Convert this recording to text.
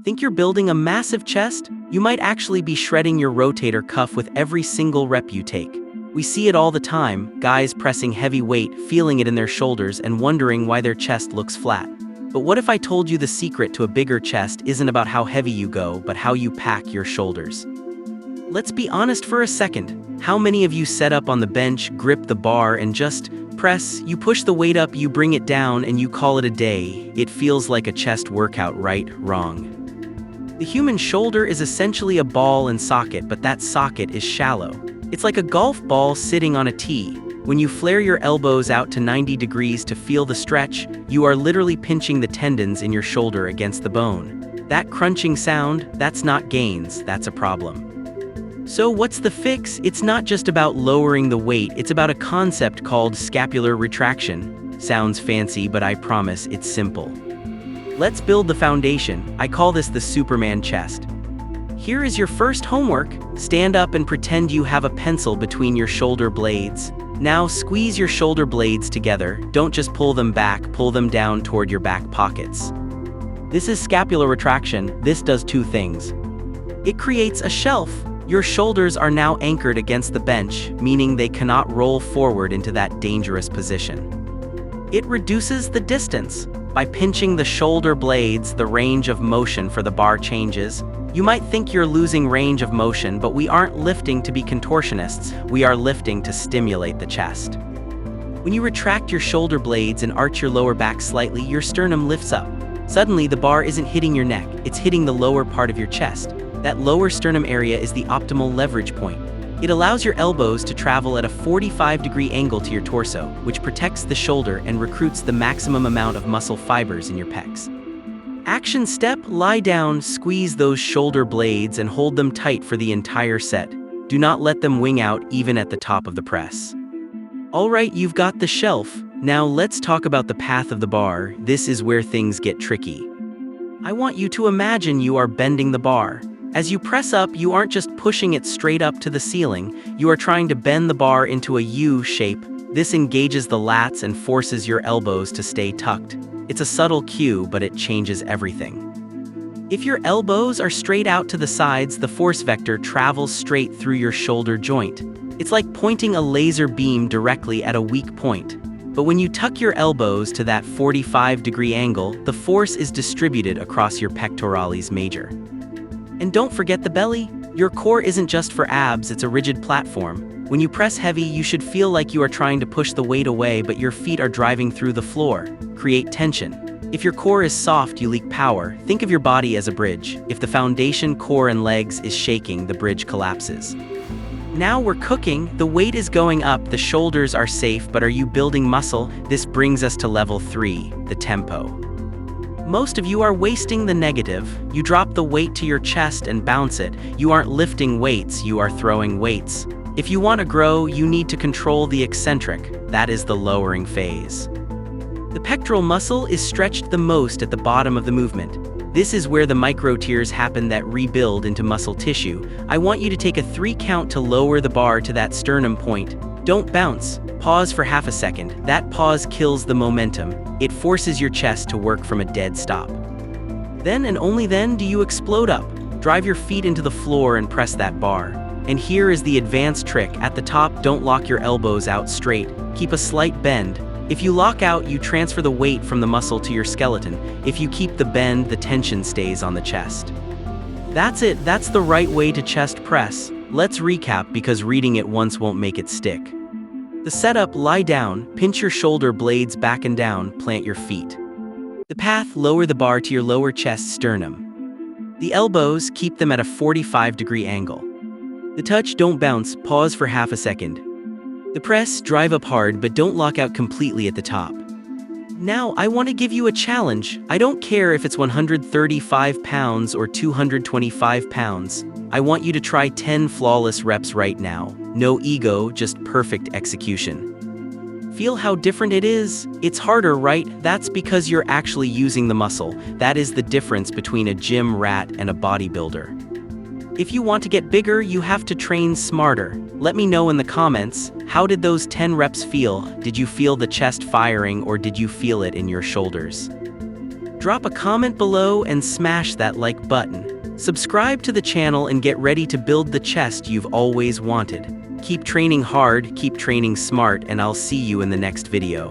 Think you're building a massive chest? You might actually be shredding your rotator cuff with every single rep you take. We see it all the time, guys pressing heavy weight, feeling it in their shoulders and wondering why their chest looks flat. But what if I told you the secret to a bigger chest isn't about how heavy you go, but how you pack your shoulders? Let's be honest for a second. How many of you set up on the bench, grip the bar, and just press? You push the weight up, you bring it down, and you call it a day. It feels like a chest workout, right? Wrong. The human shoulder is essentially a ball and socket, but that socket is shallow. It's like a golf ball sitting on a tee. When you flare your elbows out to 90 degrees to feel the stretch, you are literally pinching the tendons in your shoulder against the bone. That crunching sound, that's not gains, that's a problem. So what's the fix? It's not just about lowering the weight, it's about a concept called scapular retraction. Sounds fancy, but I promise it's simple. Let's build the foundation. I call this the Superman chest. Here is your first homework. Stand up and pretend you have a pencil between your shoulder blades. Now squeeze your shoulder blades together. Don't just pull them back, pull them down toward your back pockets. This is scapular retraction. This does two things. It creates a shelf. Your shoulders are now anchored against the bench, meaning they cannot roll forward into that dangerous position. It reduces the distance. By pinching the shoulder blades, the range of motion for the bar changes. You might think you're losing range of motion, but we aren't lifting to be contortionists, we are lifting to stimulate the chest. When you retract your shoulder blades and arch your lower back slightly, your sternum lifts up. Suddenly, the bar isn't hitting your neck, it's hitting the lower part of your chest. That lower sternum area is the optimal leverage point. It allows your elbows to travel at a 45-degree angle to your torso, which protects the shoulder and recruits the maximum amount of muscle fibers in your pecs. Action step: lie down, squeeze those shoulder blades and hold them tight for the entire set. Do not let them wing out even at the top of the press. Alright, you've got the shelf. Now let's talk about the path of the bar. This is where things get tricky. I want you to imagine you are bending the bar. As you press up, you aren't just pushing it straight up to the ceiling, you are trying to bend the bar into a U shape. This engages the lats and forces your elbows to stay tucked. It's a subtle cue, but it changes everything. If your elbows are straight out to the sides, the force vector travels straight through your shoulder joint. It's like pointing a laser beam directly at a weak point. But when you tuck your elbows to that 45-degree angle, the force is distributed across your pectoralis major. And don't forget the belly. Your core isn't just for abs, it's a rigid platform. When you press heavy, you should feel like you are trying to push the weight away, but your feet are driving through the floor. Create tension. If your core is soft, you leak power. Think of your body as a bridge. If the foundation, core, and legs is shaking, the bridge collapses. Now we're cooking. The weight is going up, the shoulders are safe, but are you building muscle? This brings us to level 3, the tempo. Most of you are wasting the negative. You drop the weight to your chest and bounce it. You aren't lifting weights, you are throwing weights. If you want to grow, you need to control the eccentric. That is the lowering phase. The pectoral muscle is stretched the most at the bottom of the movement. This is where the micro tears happen that rebuild into muscle tissue. I want you to take a 3 count to lower the bar to that sternum point. Don't bounce. Pause for half a second. That pause kills the momentum. It forces your chest to work from a dead stop. Then and only then do you explode up. Drive your feet into the floor and press that bar. And here is the advanced trick. At the top, don't lock your elbows out straight. Keep a slight bend. If you lock out, you transfer the weight from the muscle to your skeleton. If you keep the bend, the tension stays on the chest. That's it. That's the right way to chest press. Let's recap because reading it once won't make it stick. The setup: lie down, pinch your shoulder blades back and down, plant your feet. The path: lower the bar to your lower chest sternum. The elbows: keep them at a 45-degree angle. The touch: don't bounce, pause for half a second. The press: drive up hard but don't lock out completely at the top. Now I want to give you a challenge. I don't care if it's 135 pounds or 225 pounds. I want you to try 10 flawless reps right now. No ego, just perfect execution. Feel how different it is? It's harder, right? That's because you're actually using the muscle. That is the difference between a gym rat and a bodybuilder. If you want to get bigger, you have to train smarter. Let me know in the comments, how did those 10 reps feel? Did you feel the chest firing or did you feel it in your shoulders? drop a comment below and smash that like button. Subscribe to the channel and get ready to build the chest you've always wanted. Keep training hard, keep training smart, and I'll see you in the next video.